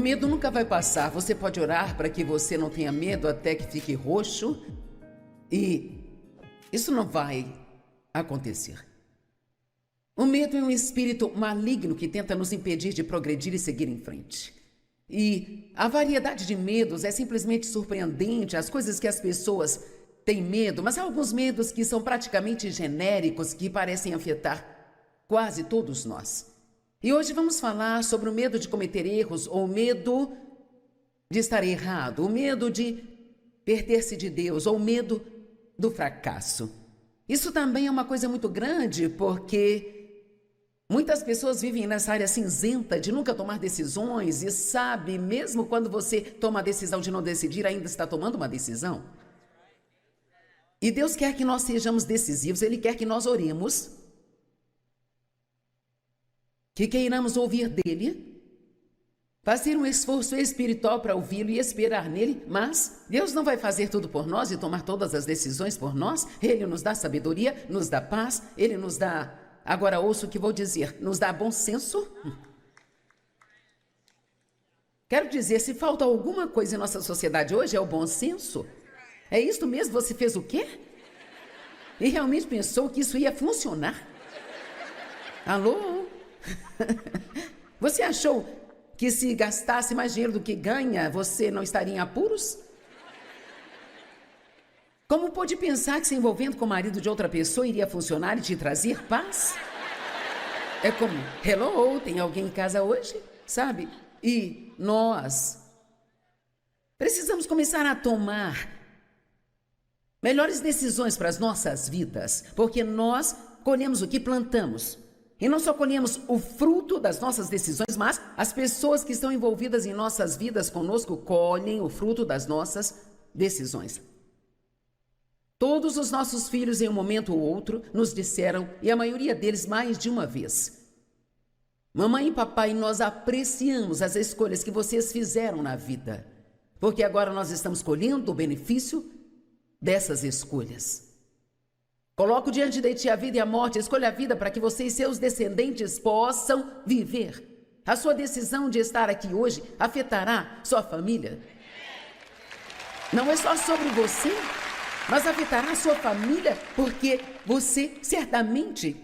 medo nunca vai passar. Você pode orar para que você não tenha medo até que fique roxo. E isso não vai acontecer. O medo é um espírito maligno que tenta nos impedir de progredir e seguir em frente. E a variedade de medos é simplesmente surpreendente, as coisas que as pessoas têm medo, mas há alguns medos que são praticamente genéricos, que parecem afetar quase todos nós. E hoje vamos falar sobre o medo de cometer erros, ou o medo de estar errado, o medo de perder-se de Deus, ou o medo do fracasso. Isso também é uma coisa muito grande, porque muitas pessoas vivem nessa área cinzenta de nunca tomar decisões e sabe, mesmo quando você toma a decisão de não decidir, ainda está tomando uma decisão. E Deus quer que nós sejamos decisivos, Ele quer que nós oremos, que queiramos ouvir dEle, fazer um esforço espiritual para ouvi-lo e esperar nele, mas Deus não vai fazer tudo por nós e tomar todas as decisões por nós. Ele nos dá sabedoria, nos dá paz, Ele nos dá... Agora ouça o que vou dizer, nos dá bom senso. Quero dizer, se falta alguma coisa em nossa sociedade hoje, é o bom senso. É isso mesmo? Você fez o quê? E realmente pensou que isso ia funcionar? Alô? Você achou que se gastasse mais dinheiro do que ganha, você não estaria em apuros? Como pôde pensar que se envolvendo com o marido de outra pessoa iria funcionar e te trazer paz? É como, hello, tem alguém em casa hoje? Sabe? E nós precisamos começar a tomar melhores decisões para as nossas vidas, porque nós colhemos o que plantamos. E não só colhemos o fruto das nossas decisões, mas as pessoas que estão envolvidas em nossas vidas conosco colhem o fruto das nossas decisões. Todos os nossos filhos, em um momento ou outro, nos disseram, e a maioria deles mais de uma vez: mamãe e papai, nós apreciamos as escolhas que vocês fizeram na vida, porque agora nós estamos colhendo o benefício dessas escolhas. Coloco diante de ti a vida e a morte, escolha a vida para que você e seus descendentes possam viver. A sua decisão de estar aqui hoje afetará sua família. Não é só sobre você, mas afetará a sua família, porque você certamente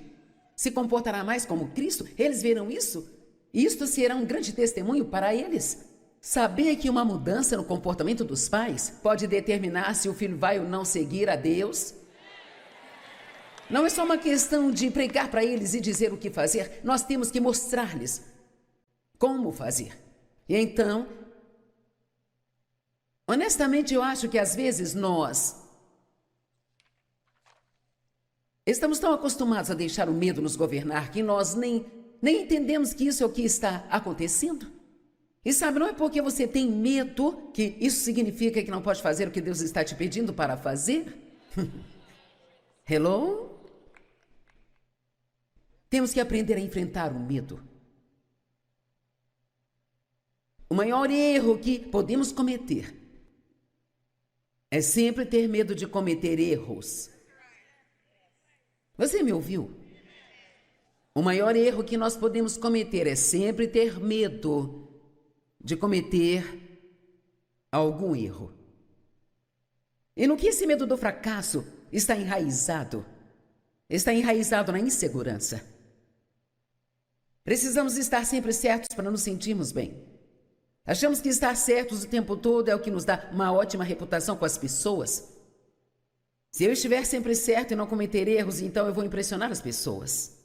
se comportará mais como Cristo. Eles verão isso, e isto será um grande testemunho para eles. Saber que uma mudança no comportamento dos pais pode determinar se o filho vai ou não seguir a Deus. Não é só uma questão de pregar para eles e dizer o que fazer, nós temos que mostrar-lhes como fazer. E então, honestamente, eu acho que às vezes nós estamos tão acostumados a deixar o medo nos governar que nós nem entendemos que isso é o que está acontecendo. E sabe, não é porque você tem medo que isso significa que não pode fazer o que Deus está te pedindo para fazer. Hello? Temos que aprender a enfrentar o medo. O maior erro que podemos cometer é sempre ter medo de cometer erros. Você me ouviu? O maior erro que nós podemos cometer é sempre ter medo de cometer algum erro. E no que esse medo do fracasso está enraizado? Está enraizado na insegurança. Precisamos estar sempre certos para nos sentirmos bem. Achamos que estar certos o tempo todo é o que nos dá uma ótima reputação com as pessoas. Se eu estiver sempre certo e não cometer erros, então eu vou impressionar as pessoas.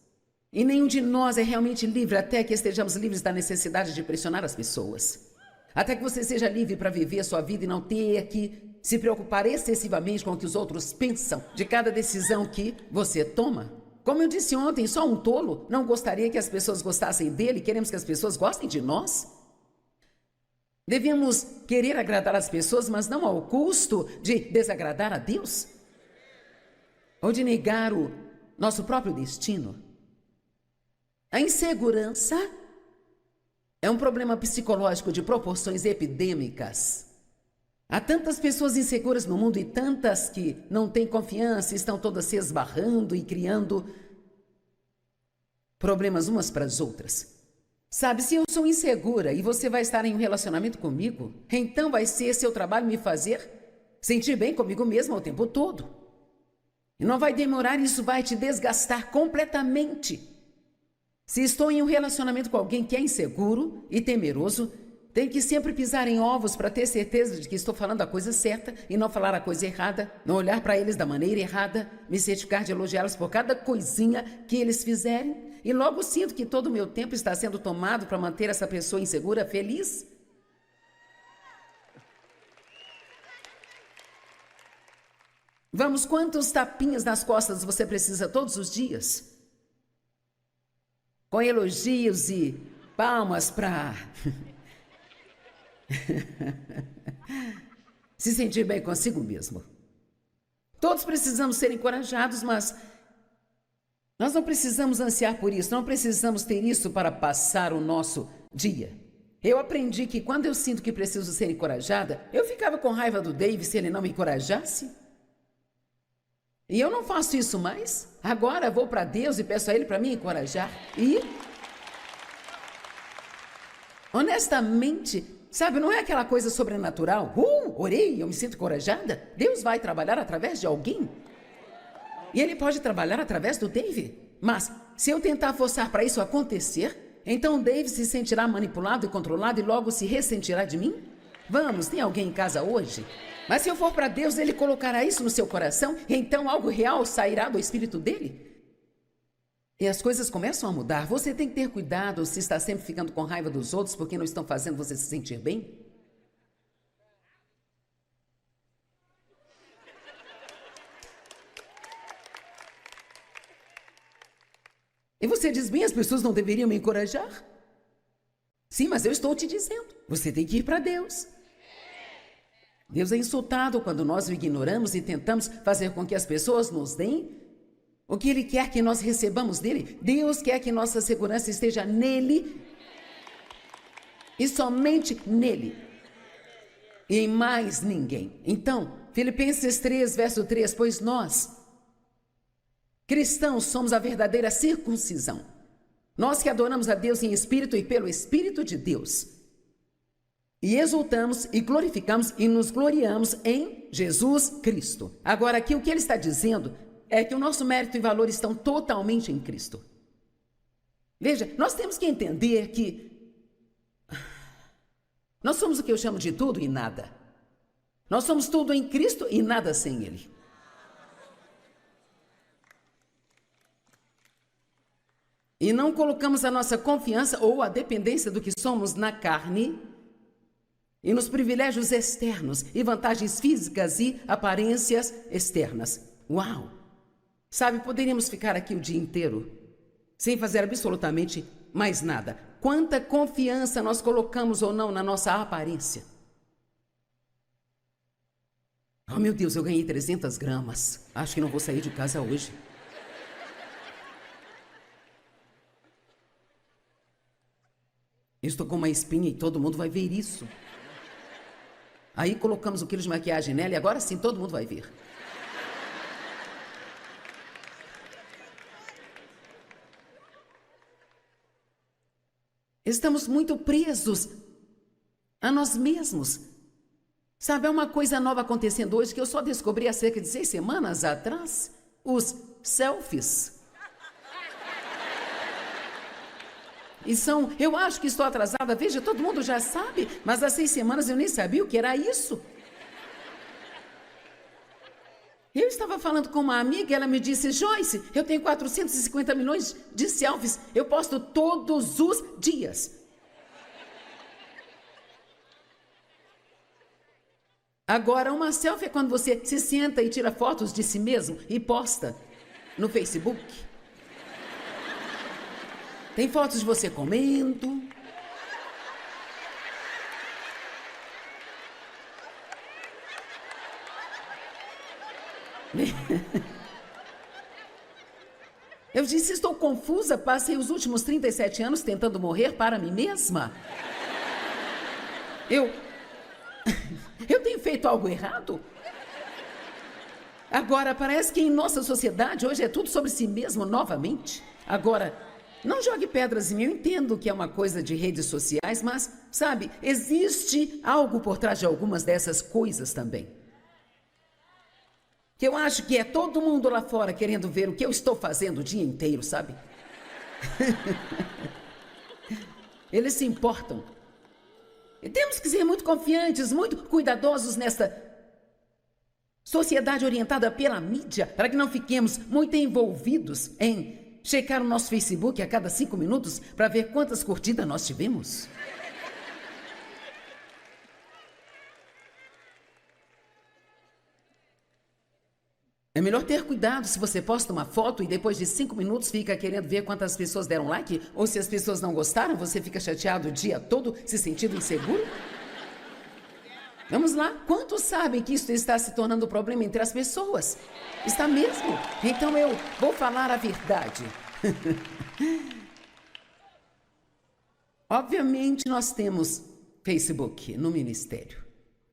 E nenhum de nós é realmente livre até que estejamos livres da necessidade de impressionar as pessoas. Até que você seja livre para viver a sua vida e não ter que se preocupar excessivamente com o que os outros pensam de cada decisão que você toma. Como eu disse ontem, só um tolo não gostaria que as pessoas gostassem dele, queremos que as pessoas gostem de nós. Devemos querer agradar as pessoas, mas não ao custo de desagradar a Deus, ou de negar o nosso próprio destino. A insegurança é um problema psicológico de proporções epidêmicas. Há tantas pessoas inseguras no mundo e tantas que não têm confiança, estão todas se esbarrando e criando problemas umas para as outras. Sabe, se eu sou insegura e você vai estar em um relacionamento comigo, então vai ser seu trabalho me fazer sentir bem comigo mesma o tempo todo. E não vai demorar, isso vai te desgastar completamente. Se estou em um relacionamento com alguém que é inseguro e temeroso, tenho que sempre pisar em ovos para ter certeza de que estou falando a coisa certa e não falar a coisa errada, não olhar para eles da maneira errada, me certificar de elogiá-los por cada coisinha que eles fizerem. E logo sinto que todo o meu tempo está sendo tomado para manter essa pessoa insegura feliz. Vamos, quantos tapinhas nas costas você precisa todos os dias? Com elogios e palmas para se sentir bem consigo mesmo. Todos precisamos ser encorajados, mas nós não precisamos ansiar por isso, não precisamos ter isso para passar o nosso dia. Eu aprendi que quando eu sinto que preciso ser encorajada, eu ficava com raiva do Dave se ele não me encorajasse. E eu não faço isso mais. Agora vou para Deus e peço a Ele para me encorajar. E, honestamente, sabe, não é aquela coisa sobrenatural. Orei, eu me sinto encorajada. Deus vai trabalhar através de alguém. E Ele pode trabalhar através do Dave. Mas, se eu tentar forçar para isso acontecer, então o Dave se sentirá manipulado e controlado e logo se ressentirá de mim? Vamos, tem alguém em casa hoje? Mas se eu for para Deus, Ele colocará isso no seu coração, e então algo real sairá do espírito dele. E as coisas começam a mudar. Você tem que ter cuidado se está sempre ficando com raiva dos outros porque não estão fazendo você se sentir bem. E você diz, bem, as pessoas não deveriam me encorajar? Sim, mas eu estou te dizendo, você tem que ir para Deus. Deus é insultado quando nós o ignoramos e tentamos fazer com que as pessoas nos deem o que Ele quer que nós recebamos dele. Deus quer que nossa segurança esteja nele e somente nele e em mais ninguém. Então, Filipenses 3, verso 3, pois nós, cristãos, somos a verdadeira circuncisão. Nós que adoramos a Deus em espírito e pelo Espírito de Deus. E exultamos e glorificamos e nos gloriamos em Jesus Cristo. Agora, aqui o que ele está dizendo é que o nosso mérito e valor estão totalmente em Cristo. Veja, nós temos que entender que nós somos o que eu chamo de tudo e nada. Nós somos tudo em Cristo e nada sem Ele. E não colocamos a nossa confiança ou a dependência do que somos na carne e nos privilégios externos e vantagens físicas e aparências externas. Uau! Sabe, poderíamos ficar aqui o dia inteiro sem fazer absolutamente mais nada. Quanta confiança nós colocamos ou não na nossa aparência. Oh, meu Deus, eu ganhei 300 gramas. Acho que não vou sair de casa hoje. Estou com uma espinha e todo mundo vai ver isso. Aí colocamos um quilo de maquiagem nela e agora sim todo mundo vai ver. Estamos muito presos a nós mesmos. Sabe, é uma coisa nova acontecendo hoje que eu só descobri há cerca de 6 semanas atrás. Os selfies. E são, eu acho que estou atrasada, veja, todo mundo já sabe, mas há 6 semanas eu nem sabia o que era isso. Eu estava falando com uma amiga e ela me disse, Joyce, eu tenho 450 milhões de selfies, eu posto todos os dias. Agora, uma selfie é quando você se senta e tira fotos de si mesmo e posta no Facebook. Tem fotos de você comendo. Eu disse, estou confusa, passei os últimos 37 anos tentando morrer para mim mesma. Eu tenho feito algo errado? Agora, parece que em nossa sociedade hoje é tudo sobre si mesmo novamente. Agora, Não jogue pedras em mim, eu entendo que é uma coisa de redes sociais, mas, sabe, existe algo por trás de algumas dessas coisas também. Que eu acho que é todo mundo lá fora querendo ver o que eu estou fazendo o dia inteiro, sabe? Eles se importam. E temos que ser muito confiantes, muito cuidadosos nesta sociedade orientada pela mídia, para que não fiquemos muito envolvidos em checar o nosso Facebook a cada 5 minutos para ver quantas curtidas nós tivemos. É melhor ter cuidado se você posta uma foto e depois de 5 minutos fica querendo ver quantas pessoas deram like, ou se as pessoas não gostaram, você fica chateado o dia todo, se sentindo inseguro. Vamos lá, quantos sabem que isso está se tornando um problema entre as pessoas? Está mesmo? Então eu vou falar a verdade. Obviamente nós temos Facebook no ministério.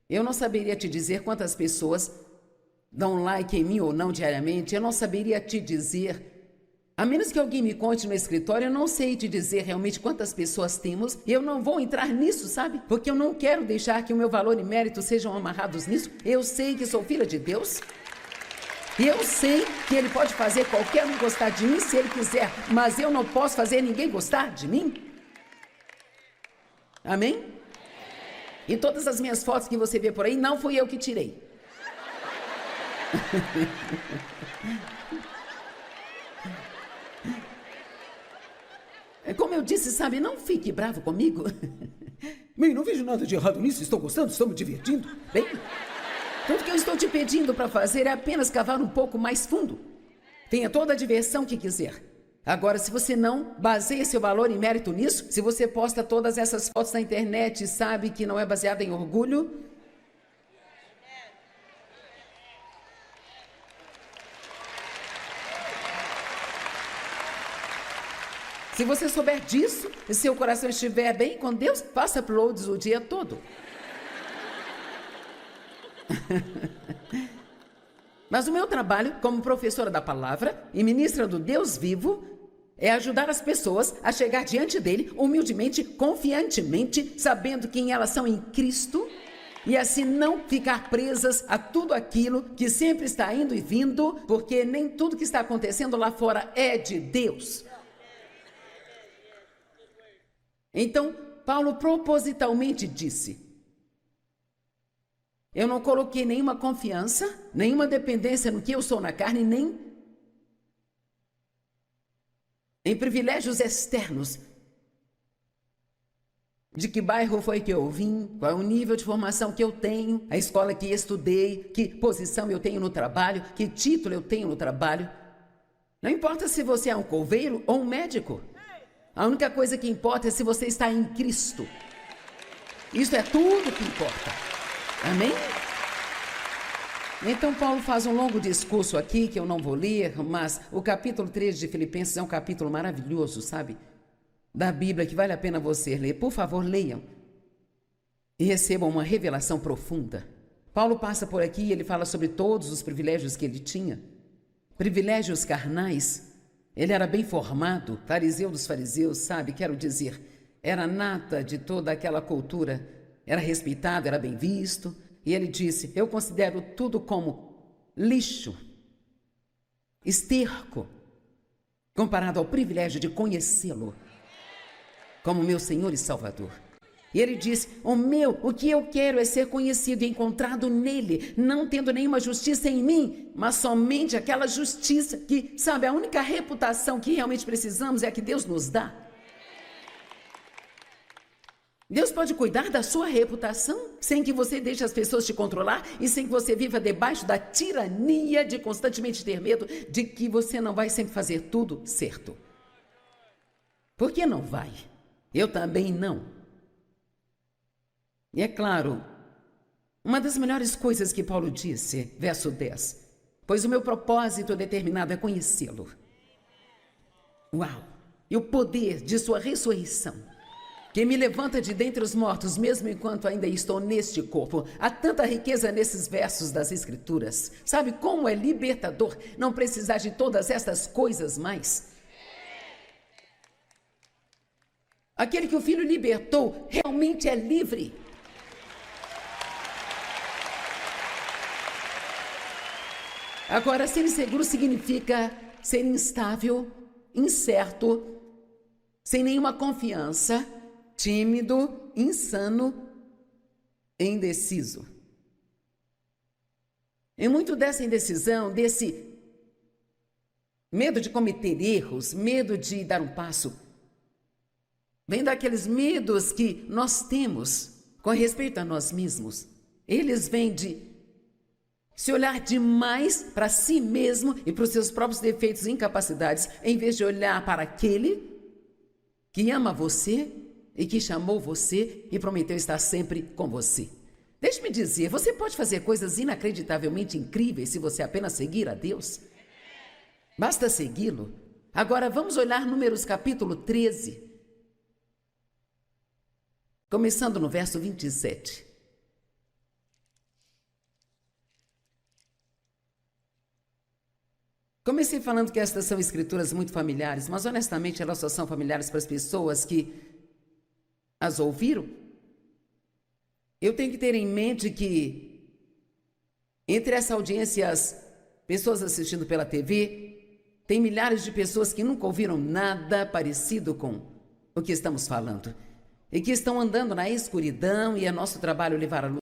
Eu não saberia te dizer quantas pessoas dão like em mim ou não diariamente. Eu não saberia te dizer. A menos que alguém me conte no escritório, eu não sei te dizer realmente quantas pessoas temos. Eu não vou entrar nisso, sabe? Porque eu não quero deixar que o meu valor e mérito sejam amarrados nisso. Eu sei que sou filha de Deus. E eu sei que Ele pode fazer qualquer um gostar de mim se Ele quiser. Mas eu não posso fazer ninguém gostar de mim. Amém? E todas as minhas fotos que você vê por aí, não fui eu que tirei. Como eu disse, sabe, não fique bravo comigo. Bem, não vejo nada de errado nisso, estou gostando, estou me divertindo. Bem, tudo que eu estou te pedindo para fazer é apenas cavar um pouco mais fundo. Tenha toda a diversão que quiser. Agora, se você não baseia seu valor e mérito nisso, se você posta todas essas fotos na internet e sabe que não é baseada em orgulho, se você souber disso e seu coração estiver bem com Deus, faça uploads o dia todo. Mas o meu trabalho como professora da palavra e ministra do Deus vivo é ajudar as pessoas a chegar diante dele humildemente, confiantemente, sabendo quem elas são em Cristo e assim não ficar presas a tudo aquilo que sempre está indo e vindo, porque nem tudo que está acontecendo lá fora é de Deus. Então, Paulo propositalmente disse: eu não coloquei nenhuma confiança, nenhuma dependência no que eu sou na carne, nem em privilégios externos. De que bairro foi que eu vim, qual é o nível de formação que eu tenho, a escola que estudei, que posição eu tenho no trabalho, que título eu tenho no trabalho. Não importa se você é um coveiro ou um médico. A única coisa que importa é se você está em Cristo. Isso é tudo que importa. Amém? Então Paulo faz um longo discurso aqui, que eu não vou ler, mas o capítulo 3 de Filipenses é um capítulo maravilhoso, sabe? Da Bíblia, que vale a pena você ler. Por favor, leiam. E recebam uma revelação profunda. Paulo passa por aqui e ele fala sobre todos os privilégios que ele tinha. Privilégios carnais. Ele era bem formado, fariseu dos fariseus, sabe? Quero dizer, era nata de toda aquela cultura. Era respeitado, era bem visto. E ele disse: eu considero tudo como lixo, esterco, comparado ao privilégio de conhecê-lo como meu Senhor e Salvador. E ele disse: o que eu quero é ser conhecido e encontrado nele, não tendo nenhuma justiça em mim, mas somente aquela justiça que, sabe, a única reputação que realmente precisamos é a que Deus nos dá. Deus pode cuidar da sua reputação sem que você deixe as pessoas te controlar e sem que você viva debaixo da tirania de constantemente ter medo de que você não vai sempre fazer tudo certo. Por que não vai? Eu também não. E é claro, uma das melhores coisas que Paulo disse, verso 10, pois o meu propósito determinado é conhecê-lo. Uau! E o poder de sua ressurreição, que me levanta de dentre os mortos, mesmo enquanto ainda estou neste corpo. Há tanta riqueza nesses versos das Escrituras. Sabe como é libertador não precisar de todas estas coisas mais? Aquele que o Filho libertou realmente é livre. Agora, ser inseguro significa ser instável, incerto, sem nenhuma confiança, tímido, insano e indeciso. E muito dessa indecisão, desse medo de cometer erros, medo de dar um passo, vem daqueles medos que nós temos com respeito a nós mesmos. Eles vêm de se olhar demais para si mesmo e para os seus próprios defeitos e incapacidades, em vez de olhar para aquele que ama você e que chamou você e prometeu estar sempre com você. Deixe-me dizer, você pode fazer coisas inacreditavelmente incríveis se você apenas seguir a Deus. Basta segui-lo. Agora vamos olhar Números capítulo 13, começando no verso 27. Comecei falando que estas são escrituras muito familiares, mas honestamente elas só são familiares para as pessoas que as ouviram. Eu tenho que ter em mente que entre essa audiência, as pessoas assistindo pela TV, tem milhares de pessoas que nunca ouviram nada parecido com o que estamos falando e que estão andando na escuridão, e é nosso trabalho levar a luz.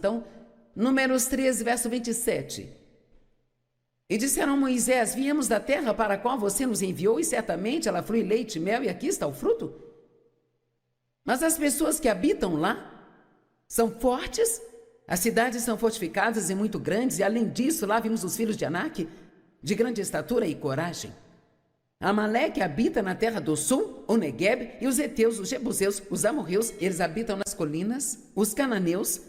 Então, Números 13, verso 27. E disseram a Moisés: viemos da terra para a qual você nos enviou, e certamente ela flui leite e mel, e aqui está o fruto. Mas as pessoas que habitam lá são fortes, as cidades são fortificadas e muito grandes, e além disso, lá vimos os filhos de Anak, de grande estatura e coragem. Amaleque habita na terra do sul, o Negueb, e os heteus, os jebuseus, os amorreus, eles habitam nas colinas, os cananeus.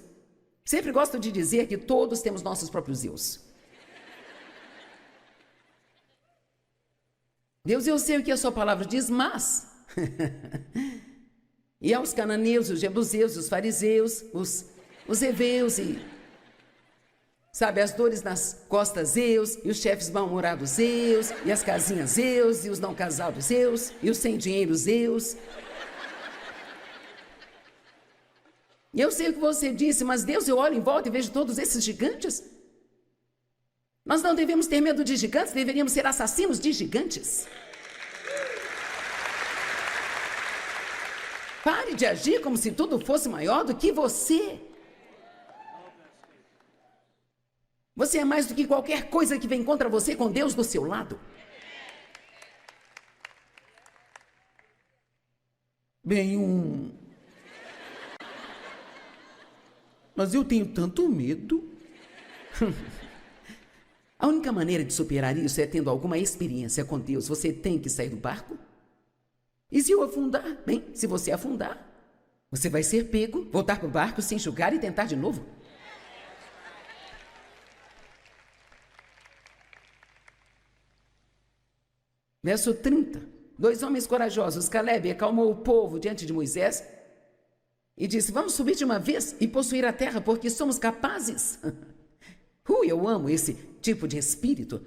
Sempre gosto de dizer que todos temos nossos próprios Deus. Deus, eu sei o que a sua palavra diz, mas... E aos cananeus, os jebuseus, os fariseus, os heveus e... Sabe, as dores nas costas Zeus, e os chefes mal-humorados Zeus, e as casinhas Zeus, e os não casados Zeus, e os sem dinheiro Zeus. E eu sei o que você disse, mas Deus, eu olho em volta e vejo todos esses gigantes. Nós não devemos ter medo de gigantes, deveríamos ser assassinos de gigantes. Pare de agir como se tudo fosse maior do que você. Você é mais do que qualquer coisa que vem contra você com Deus do seu lado. Bem, Mas eu tenho tanto medo. A única maneira de superar isso é tendo alguma experiência com Deus. Você tem que sair do barco. E se eu afundar? Bem, se você afundar, você vai ser pego, voltar para o barco, se enxugar e tentar de novo. Verso 30. 2 homens corajosos, Caleb, acalmou o povo diante de Moisés e disse: vamos subir de uma vez e possuir a terra, porque somos capazes. Eu amo esse tipo de espírito.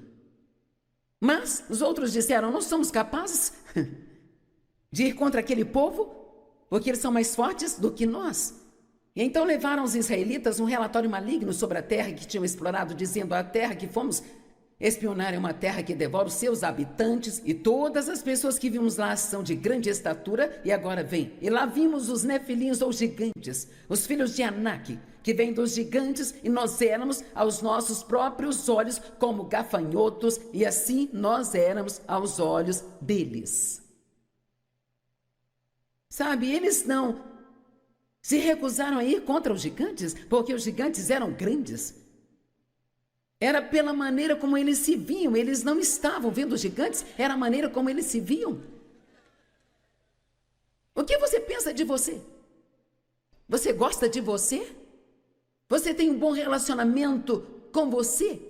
Mas os outros disseram: não somos capazes de ir contra aquele povo, porque eles são mais fortes do que nós. E então levaram os israelitas um relatório maligno sobre a terra que tinham explorado, dizendo: a terra que fomos espionar é uma terra que devora os seus habitantes, e todas as pessoas que vimos lá são de grande estatura. E agora vem, e lá vimos os nefilins ou gigantes, os filhos de Anak, que vêm dos gigantes, e nós éramos aos nossos próprios olhos como gafanhotos, e assim nós éramos aos olhos deles. Sabe, eles não se recusaram a ir contra os gigantes, porque os gigantes eram grandes. Era pela maneira como eles se viam. Eles não estavam vendo os gigantes, era a maneira como eles se viam. O que você pensa de você? Você gosta de você? Você tem um bom relacionamento com você?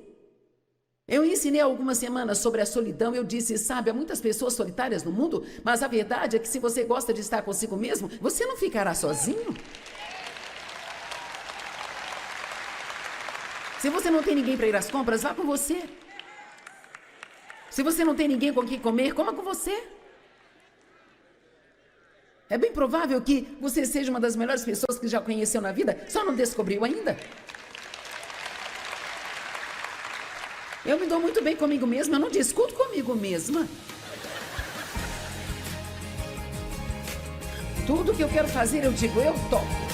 Eu ensinei há algumas semanas sobre a solidão. Eu disse: sabe, há muitas pessoas solitárias no mundo, mas a verdade é que se você gosta de estar consigo mesmo, você não ficará sozinho. Se você não tem ninguém para ir às compras, vá com você. Se você não tem ninguém com quem comer, coma com você. É bem provável que você seja uma das melhores pessoas que já conheceu na vida, só não descobriu ainda. Eu me dou muito bem comigo mesma, eu não discuto comigo mesma. Tudo que eu quero fazer, eu digo: eu topo.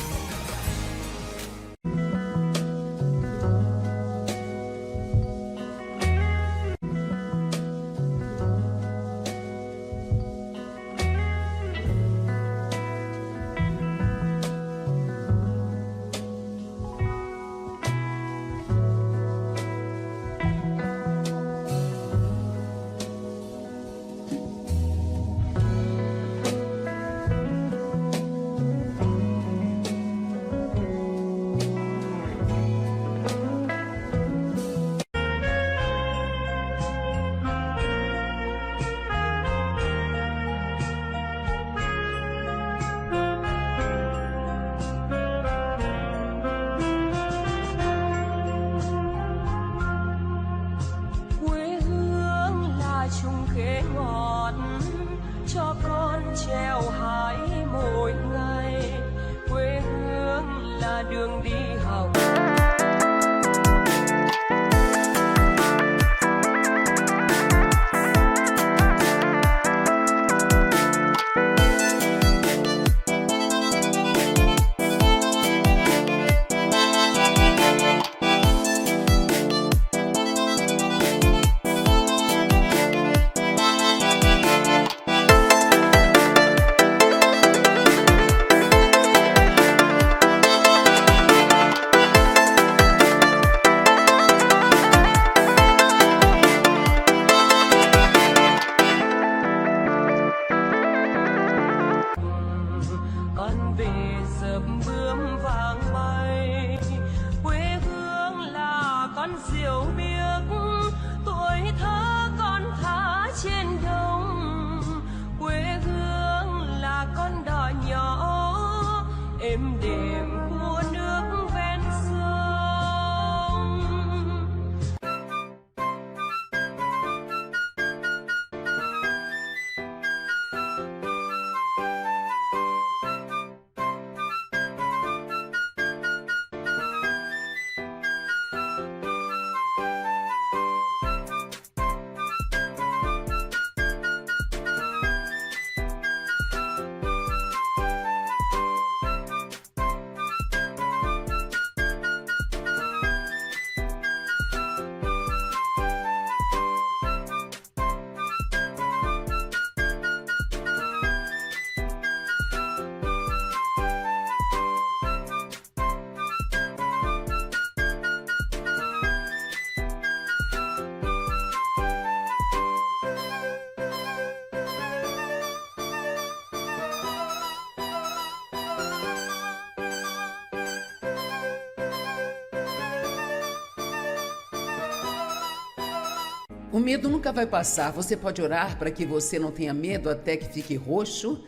O medo nunca vai passar. Você pode orar para que você não tenha medo até que fique roxo.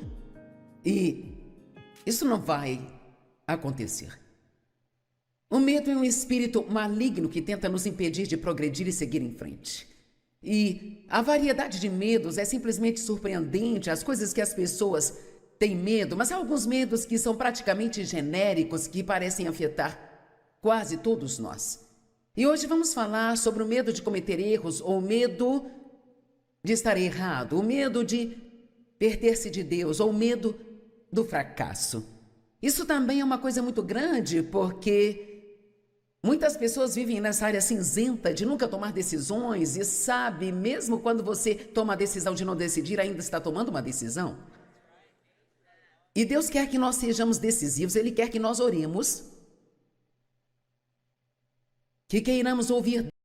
E isso não vai acontecer. O medo é um espírito maligno que tenta nos impedir de progredir e seguir em frente. E a variedade de medos é simplesmente surpreendente, as coisas que as pessoas têm medo, mas há alguns medos que são praticamente genéricos, que parecem afetar quase todos nós. E hoje vamos falar sobre o medo de cometer erros, ou o medo de estar errado, o medo de perder-se de Deus, ou o medo do fracasso. Isso também é uma coisa muito grande, porque muitas pessoas vivem nessa área cinzenta de nunca tomar decisões e sabe, mesmo quando você toma a decisão de não decidir, ainda está tomando uma decisão. E Deus quer que nós sejamos decisivos, Ele quer que nós oremos, que queiramos ouvir